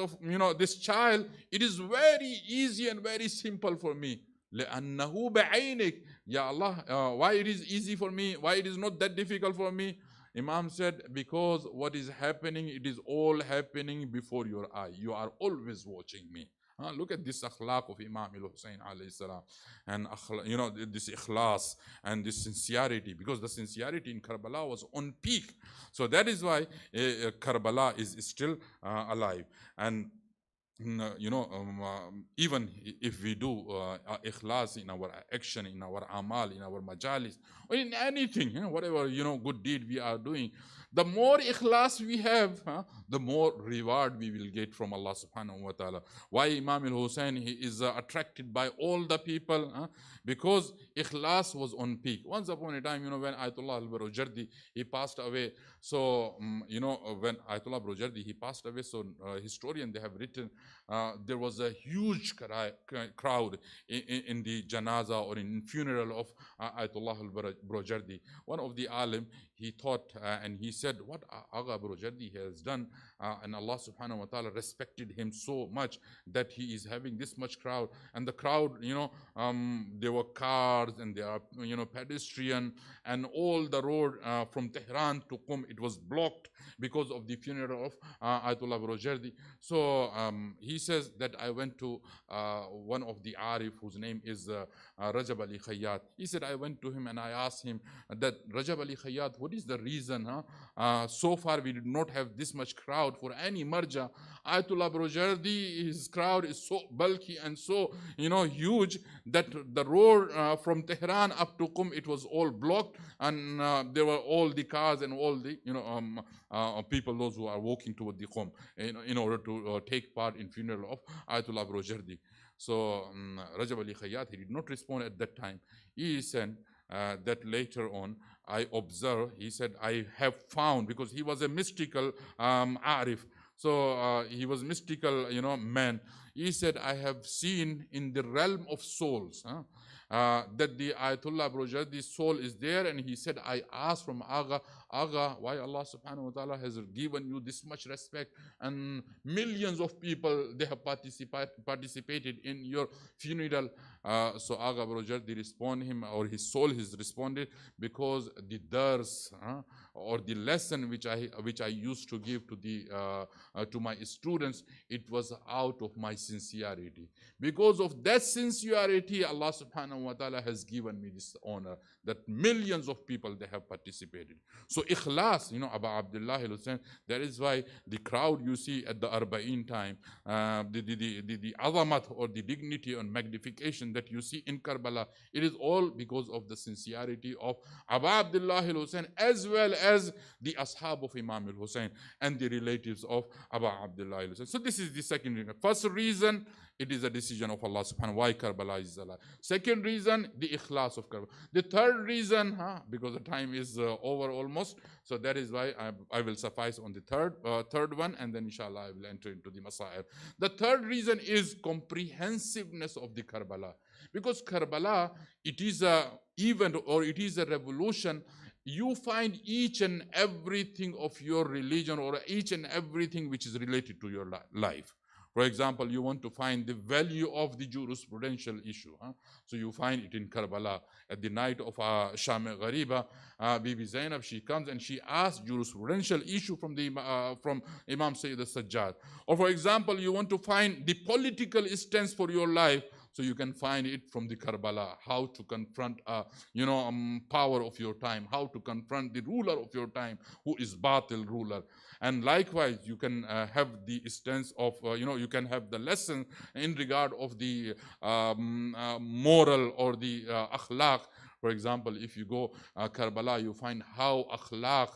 this child, it is very easy and very simple for me. لأنه بعينك. Ya Allah, why it is easy for me? Why it is not that difficult for me? Imam said, because what is happening, it is all happening before your eye. You are always watching me. Look at this akhlaq of Imam al-Hussein alayhi salam, and this ikhlas and this sincerity, because the sincerity in Karbala was on peak. So that is why Karbala is still alive. And even if we do ikhlas in our action, in our amal, in our majalis, or in anything, whatever good deed we are doing, the more ikhlas we have, the more reward we will get from Allah subhanahu wa ta'ala. Why Imam al-Hussein, he is attracted by all the people? Because ikhlas was on peak. Once upon a time, when Ayatollah al-Barojardi, he passed away. So, when Ayatollah al-Barojardi, he passed away, so historian, they have written, there was a huge crowd in the janaza or in funeral of Ayatollah al-Barojardi. One of the alim, he thought and he said, what Agha Barojardi has done, and Allah subhanahu wa ta'ala respected him so much that he is having this much crowd. And the crowd, there were cars and there are, pedestrian, and all the road from Tehran to Qum, it was blocked because of the funeral of Ayatollah Brojerdi. So he says that I went to one of the Arif whose name is Rajab Ali Khayyat. He said I went to him and I asked him that Rajab Ali Khayyat, what is the reason? So far we did not have this much crowd for any marja. Ayatollah Brojerdi, his crowd is so bulky and so huge that the road from Tehran up to Qum, it was all blocked, and there were all the cars and all the people, those who are walking toward the Qum in order to take part in funeral of Ayatollah Brojerdi. So Rajab Ali Khayyat, he did not respond at that time. He said that later on I observed, he said, I have found, because he was a mystical Arif. So he was mystical, man. He said, I have seen in the realm of souls that the Ayatollah Brojerdi's soul is there. And he said, I asked from Aga, why Allah subhanahu wa ta'ala has given you this much respect, and millions of people, they have participated in your funeral. So Aga Brojerdi responded him, or his soul has responded, because the dars or the lesson which I used to give to my students, it was out of my sincerity. Because of that sincerity, Allah subhanahu wa ta'ala has given me this honor, that millions of people, they have participated. So ikhlas, Abu Abdullah al-Hussein, that is why the crowd you see at the Arba'in time, the azamat or the dignity and magnification that you see in Karbala, it is all because of the sincerity of Abu Abdullah al-Hussein, as well as the ashab of Imam al-Hussein and the relatives of Abu Abdullah al-Hussein. So this is the second reason. First reason, it is a decision of Allah subhanahu wa ta'ala why Karbala is alive. Second reason, the ikhlas of Karbala. The third reason, because the time is over almost, so that is why I will suffice on the third one, and then inshallah I will enter into the Masail. The third reason is comprehensiveness of the Karbala. Because Karbala, it is a event, or it is a revolution. You find each and everything of your religion, or each and everything which is related to your life. For example, you want to find the value of the jurisprudential issue. So you find it in Karbala. At the night of Sham Ghariba, Bibi Zainab, she comes and she asks jurisprudential issue from Imam Sayyid al-Sajjad. Or for example, you want to find the political stance for your life, so you can find it from the Karbala, how to confront power of your time, how to confront the ruler of your time, who is Batil ruler. And likewise, you can have the stance of, you can have the lesson in regard of the moral or the akhlaq. For example, if you go Karbala, you find how akhlaq,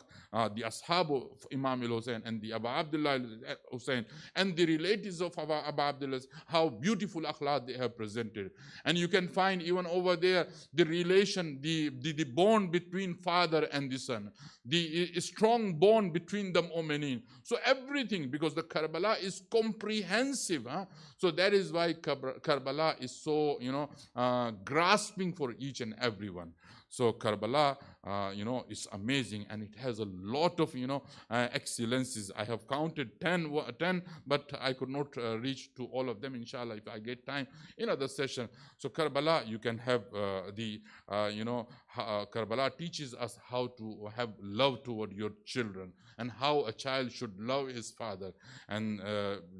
the ashab of Imam al-Hussein and the Abu Abdullah al-Hussein and the relatives of Abu Abdullah, how beautiful akhlaq they have presented. And you can find even over there the relation, the bond between father and the son, the strong bond between the mu'mineen. So everything, because the Karbala is comprehensive. So that is why Karbala is so, grasping for each and everyone. So Karbala, is amazing, and it has a lot of, excellences. I have counted 10, but I could not reach to all of them, inshallah, if I get time in other session. So Karbala, you can have Karbala teaches us how to have love toward your children, and how a child should love his father. And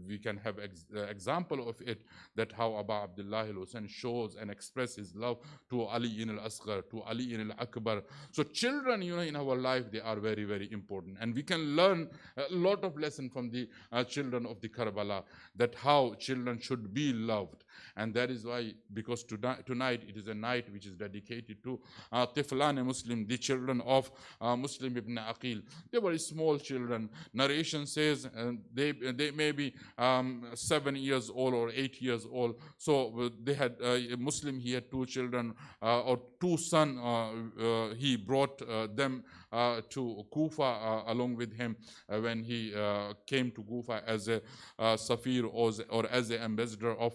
we can have example of it, that how Abu Abdullah al-Hussein shows and expresses his love to Ali al-Asghar, to Ali al-Akbar. So children, in our life, they are very, very important. And we can learn a lot of lessons from the children of the Karbala, that how children should be loved. And that is why, because tonight it is a night which is dedicated to Tiflan Muslim, the children of Muslim ibn Aqil. They were small children. Narration says they may be 7 years old or 8 years old. So they had Muslim, he had 2 children or 2 sons. He brought them to Kufa along with him when he came to Kufa as a Safir or as an ambassador of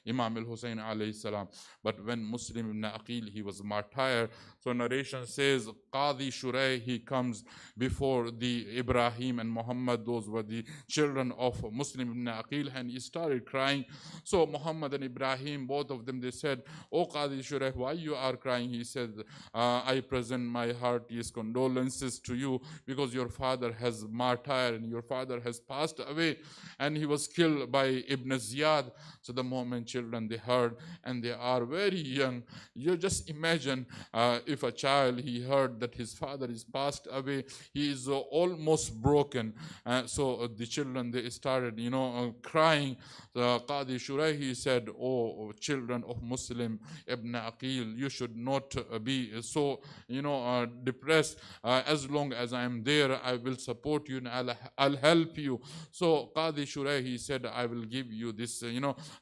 Imam al-Hussein alayhi salam. But when Muslim ibn Aqil, he was martyred, so narration says Qadi Shurayh, he comes before the Ibrahim and Muhammad, those were the children of Muslim ibn Aqil, and he started crying. So Muhammad and Ibrahim, both of them, they said, "Oh Qadi Shurayh, why you are crying?" He said, "I present my heart is condoled condolences to you because your father has martyred and your father has passed away and he was killed by Ibn Ziyad. So the moment children they heard, and they are very young, you just imagine if a child he heard that his father is passed away, he is almost broken. So the children they started crying. Qadi Shuraih he said, oh children of Muslim Ibn Aqil, you should not be so depressed. As long as I am there, I will support you and I'll help you. So Qadi Shuraih he said, I will give you this,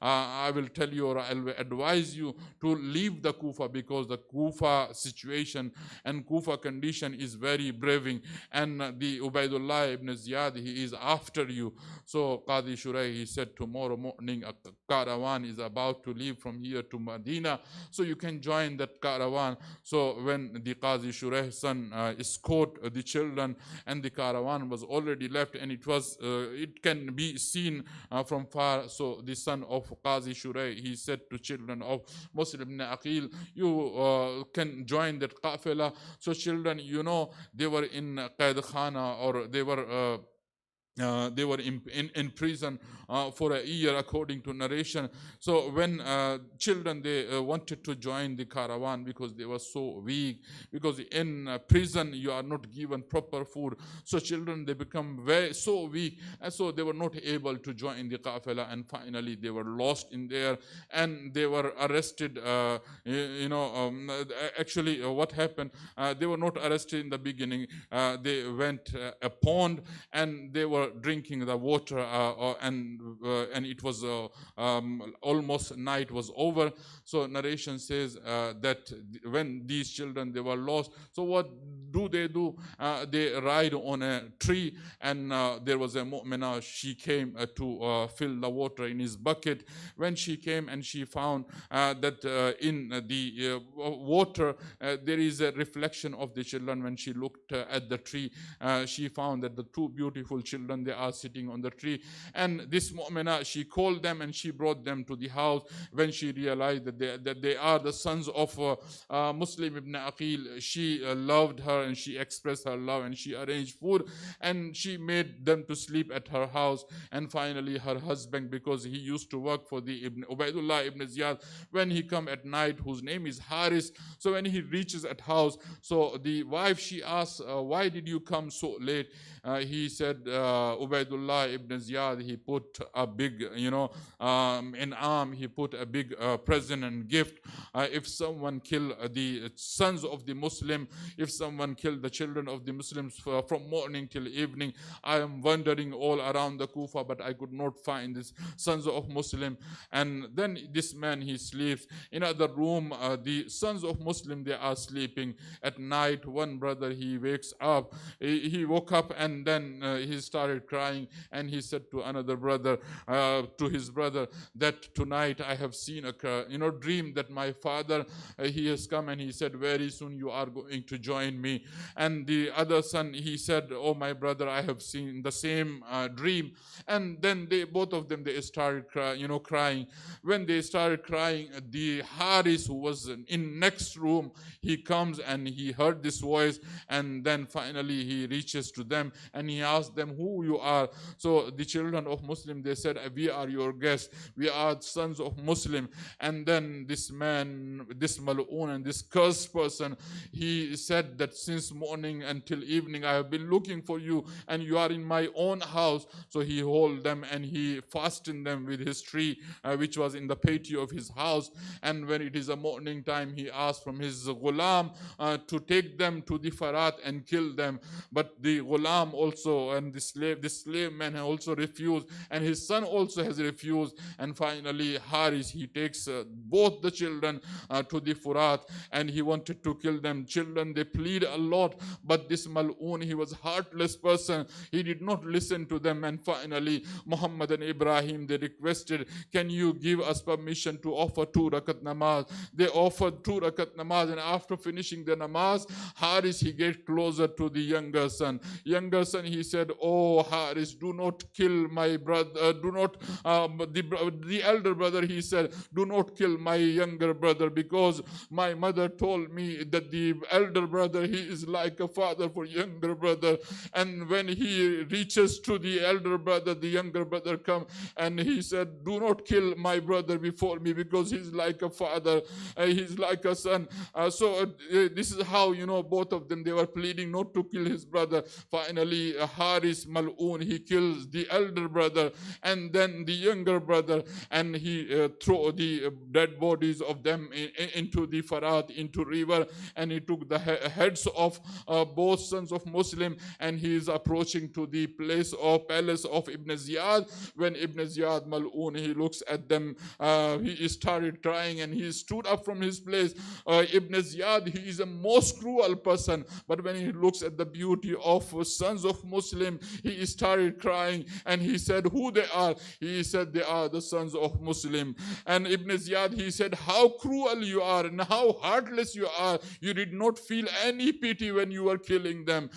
I will tell you or I will advise you to leave the Kufa, because the Kufa situation and Kufa condition is very braving, and the Ubaidullah ibn Ziyad he is after you. So Qadi Shuraih he said, tomorrow morning a caravan is about to leave from here to Medina, so you can join that caravan. So when the Qadi Shuraih's son escorted the children, and the caravan was already left, and it can be seen from far. So the son of Qadi Shuraih he said to children of Muslim ibn Aqil, you can join that qafila. So children, they were in Qaid Khana, or they were in prison for a year, according to narration. So when children they wanted to join the caravan, because they were so weak, because in prison you are not given proper food, so children they become so weak, and so they were not able to join the qafila, and finally they were lost in there, and they were arrested. Actually what happened, they were not arrested in the beginning. They went a pond, and they were drinking the water, and it was almost night was over. So narration says that when these children they were lost, so what do? They ride on a tree, and there was a mu'mina. She came to fill the water in his bucket. When she came and she found that in the water there is a reflection of the children. When she looked at the tree, she found that the two beautiful children they are sitting on the tree, and this mu'mina she called them and she brought them to the house. When she realized that they are the sons of Muslim ibn Aqil, she loved her and she expressed her love, and she arranged food and she made them to sleep at her house. And finally her husband, because he used to work for the Ubaidullah ibn Ziyad, when he come at night, whose name is Haris, so when he reaches at house, so the wife she asks, why did you come so late? He said, Ubaidullah ibn Ziyad, he put a big, in'am, he put a big present and gift. If someone kill the sons of the Muslim, if someone kill the children of the Muslims from morning till evening, I am wandering all around the Kufa, but I could not find these sons of Muslim. And then this man, he sleeps in another room. The sons of Muslim, they are sleeping. At night, one brother, he wakes up. He woke up, and then he started crying, and he said to another brother, to his brother, that tonight I have seen a dream that my father, he has come, and he said, very soon you are going to join me. And the other son, he said, oh my brother, I have seen the same dream. And then both of them, they started crying. When they started crying, the Haris, who was in next room, he comes and he heard this voice, and then finally he reaches to them and he asked them who you are. So the children of Muslim, they said, we are your guests, we are sons of Muslim. And then this man, this mal'oon and this cursed person, he said that since morning until evening I have been looking for you, and you are in my own house. So he hold them and he fastened them with his tree, which was in the patio of his house. And when it is a morning time, he asked from his ghulam to take them to the Farat and kill them. But the ghulam also, and the slave man also refused, and his son also has refused. And finally Haris, he takes both the children to the Furat, and he wanted to kill them. Children, they plead a lot, but this mal'oon, he was heartless person, he did not listen to them. And finally Muhammad and Ibrahim, they requested, can you give us permission to offer 2 rakat namaz? They offered 2 rakat namaz, and after finishing the namaz, Haris, he get closer to the younger son. Younger son, he said, oh Haris, do not kill my brother, do not, the elder brother, he said, do not kill my younger brother, because my mother told me that the elder brother, is like a father for younger brother. And when he reaches to the elder brother, the younger brother come and he said, do not kill my brother before me, because he's like a father, he's like a son. This is how, both of them, they were pleading not to kill his brother. Finally, Haris Mal'oon, he kills the elder brother and then the younger brother, and he throw the dead bodies of them into the Farat, into river, and he took the heads of both sons of Muslim, and he is approaching to the place or palace of Ibn Ziyad. When Ibn Ziyad Mal'oon, he looks at them, he started crying and he stood up from his place. Ibn Ziyad, he is a most cruel person, but when he looks at the beauty of sons of Muslim, he started crying and he said, who they are? He said, they are the sons of Muslim. And Ibn Ziyad, he said, how cruel you are and how heartless you are. You did not feel any pity when you were killing them.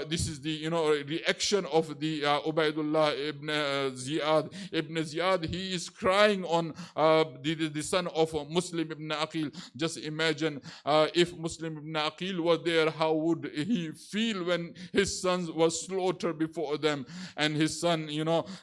This is the reaction of the Ubaidullah ibn Ziyad. Ibn Ziyad, he is crying on the son of Muslim ibn Aqil. Just imagine if Muslim ibn Aqil was there, how would he feel when his sons were slaughtered before them? And his son,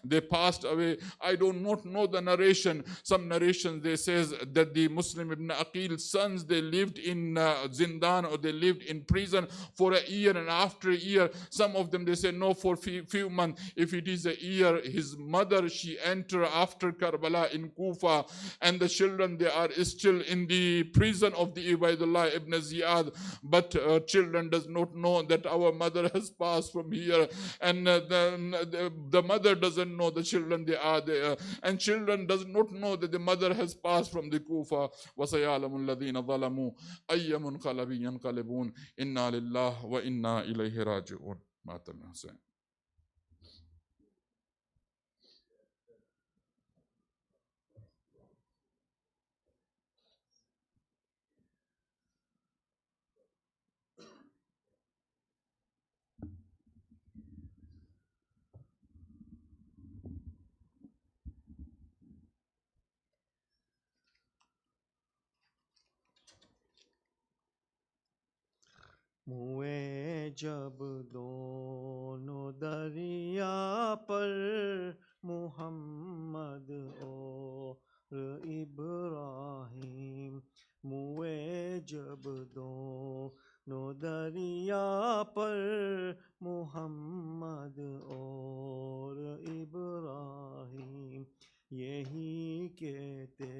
they passed away. I do not know the narration. Some narrations, they says that the Muslim ibn Aqil's sons, they lived in Zindan, or they lived in prison for a year, and after a year, some of them, they say no, for few months. If it is a year, his mother, she entered after Karbala in Kufa, and the children, they are still in the prison of the Ubaidullah ibn Ziyad, but children does not know that our mother has passed from here, and the mother doesn't know the children, they are there, and children does not know that the mother has passed from the Kufa. وَسَيَعْلَمُ الَّذِينَ ظَلَمُوا أَيَّ مُنْقَلَبٍ يَنْقَلِبُونَ إِنَّا لِلَّهِ وَإِنَّا إِلَيْهِ رَاجِعُونَ. ماتم حسین. ہوئے جب دونوں دریا پر محمد اور ابراہیم، ہوئے جب دونوں دریا پر محمد اور ابراہیم، یہی کہتے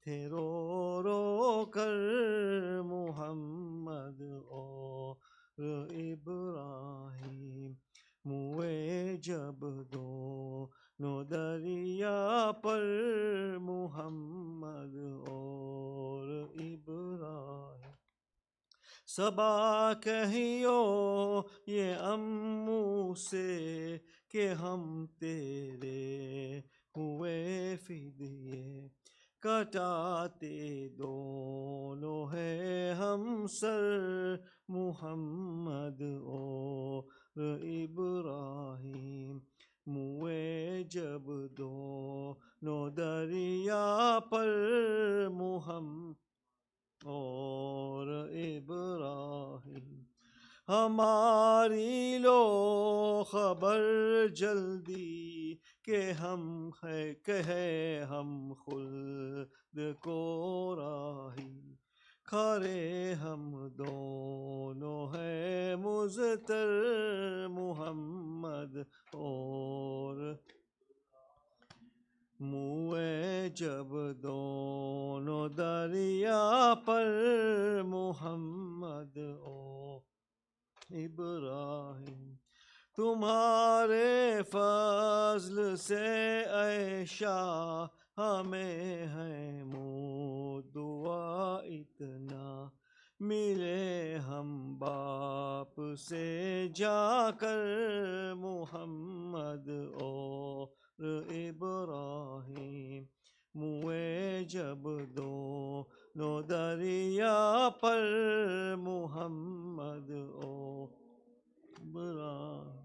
تھے رو رو کر محمد اور ابراہیم، ہوئے جب دونوں دریا پر محمد اور ابراہیم، صبا کہیو یہ امو سے کہ ہم تیرے ہوئے فدیے، کٹاتے دونوں ہے ہم سر محمد اور ابراہیم، ہوئے جب دونوں دریا پر محمد اور ابراہیم، ہماری لو خبر جلدی کہ ہم خلد کو راہی، کھارے ہم دونوں ہیں مضطر محمد اور، ہوئے جب دونوں دریا پر محمد اور ابراہیم، تمہارے فضل سے اے شاہ ہمیں ہے دعا اتنا، ملے ہم باپ سے جا کر محمد اور ابراہیم، ہوئے جب دونوں دریا پر محمد اور ابراہیم،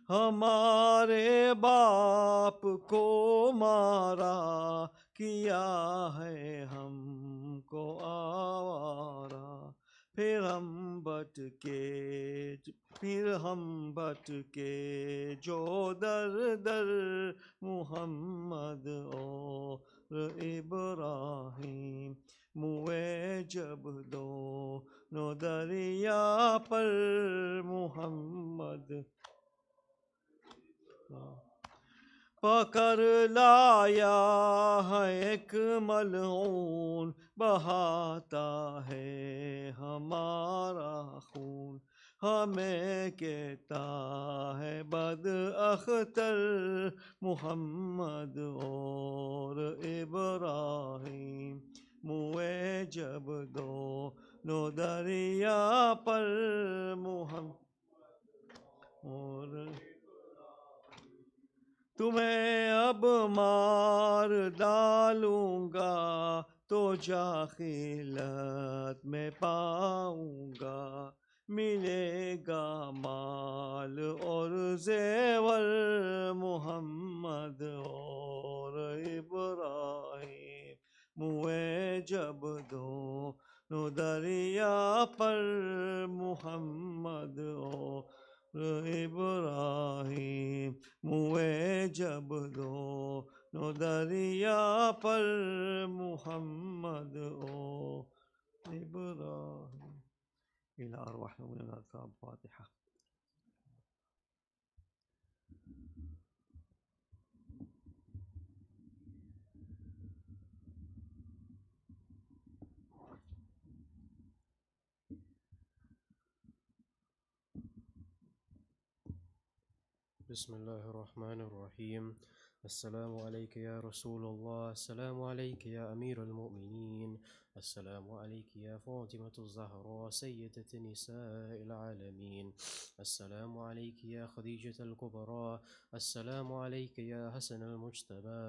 ہمارے باپ کو مارا کیا ہے ہم کو आवारा फिर हम भटके जो दर दर मुहम्मद और इब्राहिम मुए जब दोनों दरिया पर मुहम्मद पकड़ लाया है एक मलऊन बहाता है हमारा खून हमें कहता है बद अख्तर मुहम्मद और इब्राहिम मुए जब दोनों दरिया पर मुहम्मद और तुम्हें अब मार डालूंगा तो जाखिलत में पाऊंगा मिलेगा माल और जेवर मुहम्मद और इब्राहिम मुए जब दोनों दरिया पर मुहम्मद और इब्राहिम मुए जब दोनों दरिया पर मुहम्मद और इब्राहिम इला अरवाह फातिहा। बिस्मिल्लाहिर्रहमानिर्रहीम। अस्सलामु अलैका या रसूलल्लाह, अस्सलामु अलैका या अमीरुल मोमिनीन, अस्सलामु अलैका या फातिमतुज़ ज़हरा सय्यदतु निसाइल आलमीन, अस्सलामु अलैका या खदीजतुल कुबरा, अस्सलामु अलैका या हसनल मुज्तबा,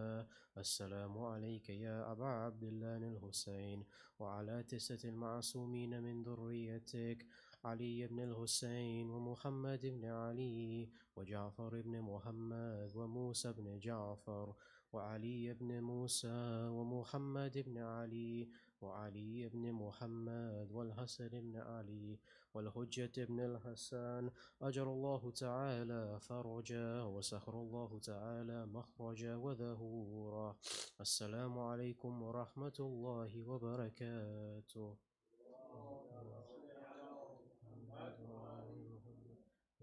अस्सलामु अलैका या अबा अब्दिल्लाहिल हुसैन व अला तिस्अतिल मासूमीन मिन ज़ुर्रियतिक علي بن الحسين ومحمد بن علي وجعفر بن محمد وموسى بن جعفر وعلي بن موسى ومحمد بن علي وعلي بن محمد والحسن بن علي والحجة بن الحسن أجر الله تعالى فرجا وسخر الله تعالى مخرجا وظهورا. السلام عليكم ورحمة الله وبركاته.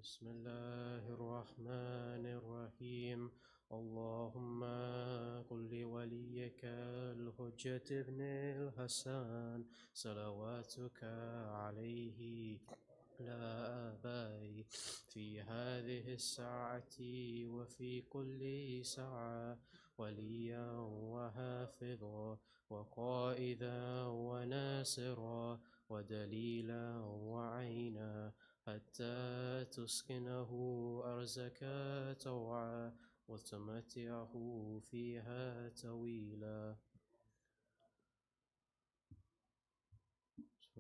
بسم الله الرحمن الرحيم. اللهم قل لوليك الحجة بن الحسن صلواتك عليه لا آبائي في هذه الساعة وفي كل ساعة وليا وحافظا وقائدا وناصرا ودليلا وعينا حتى تسكنه أرزك طوعا وتمتعه فيها طويلا.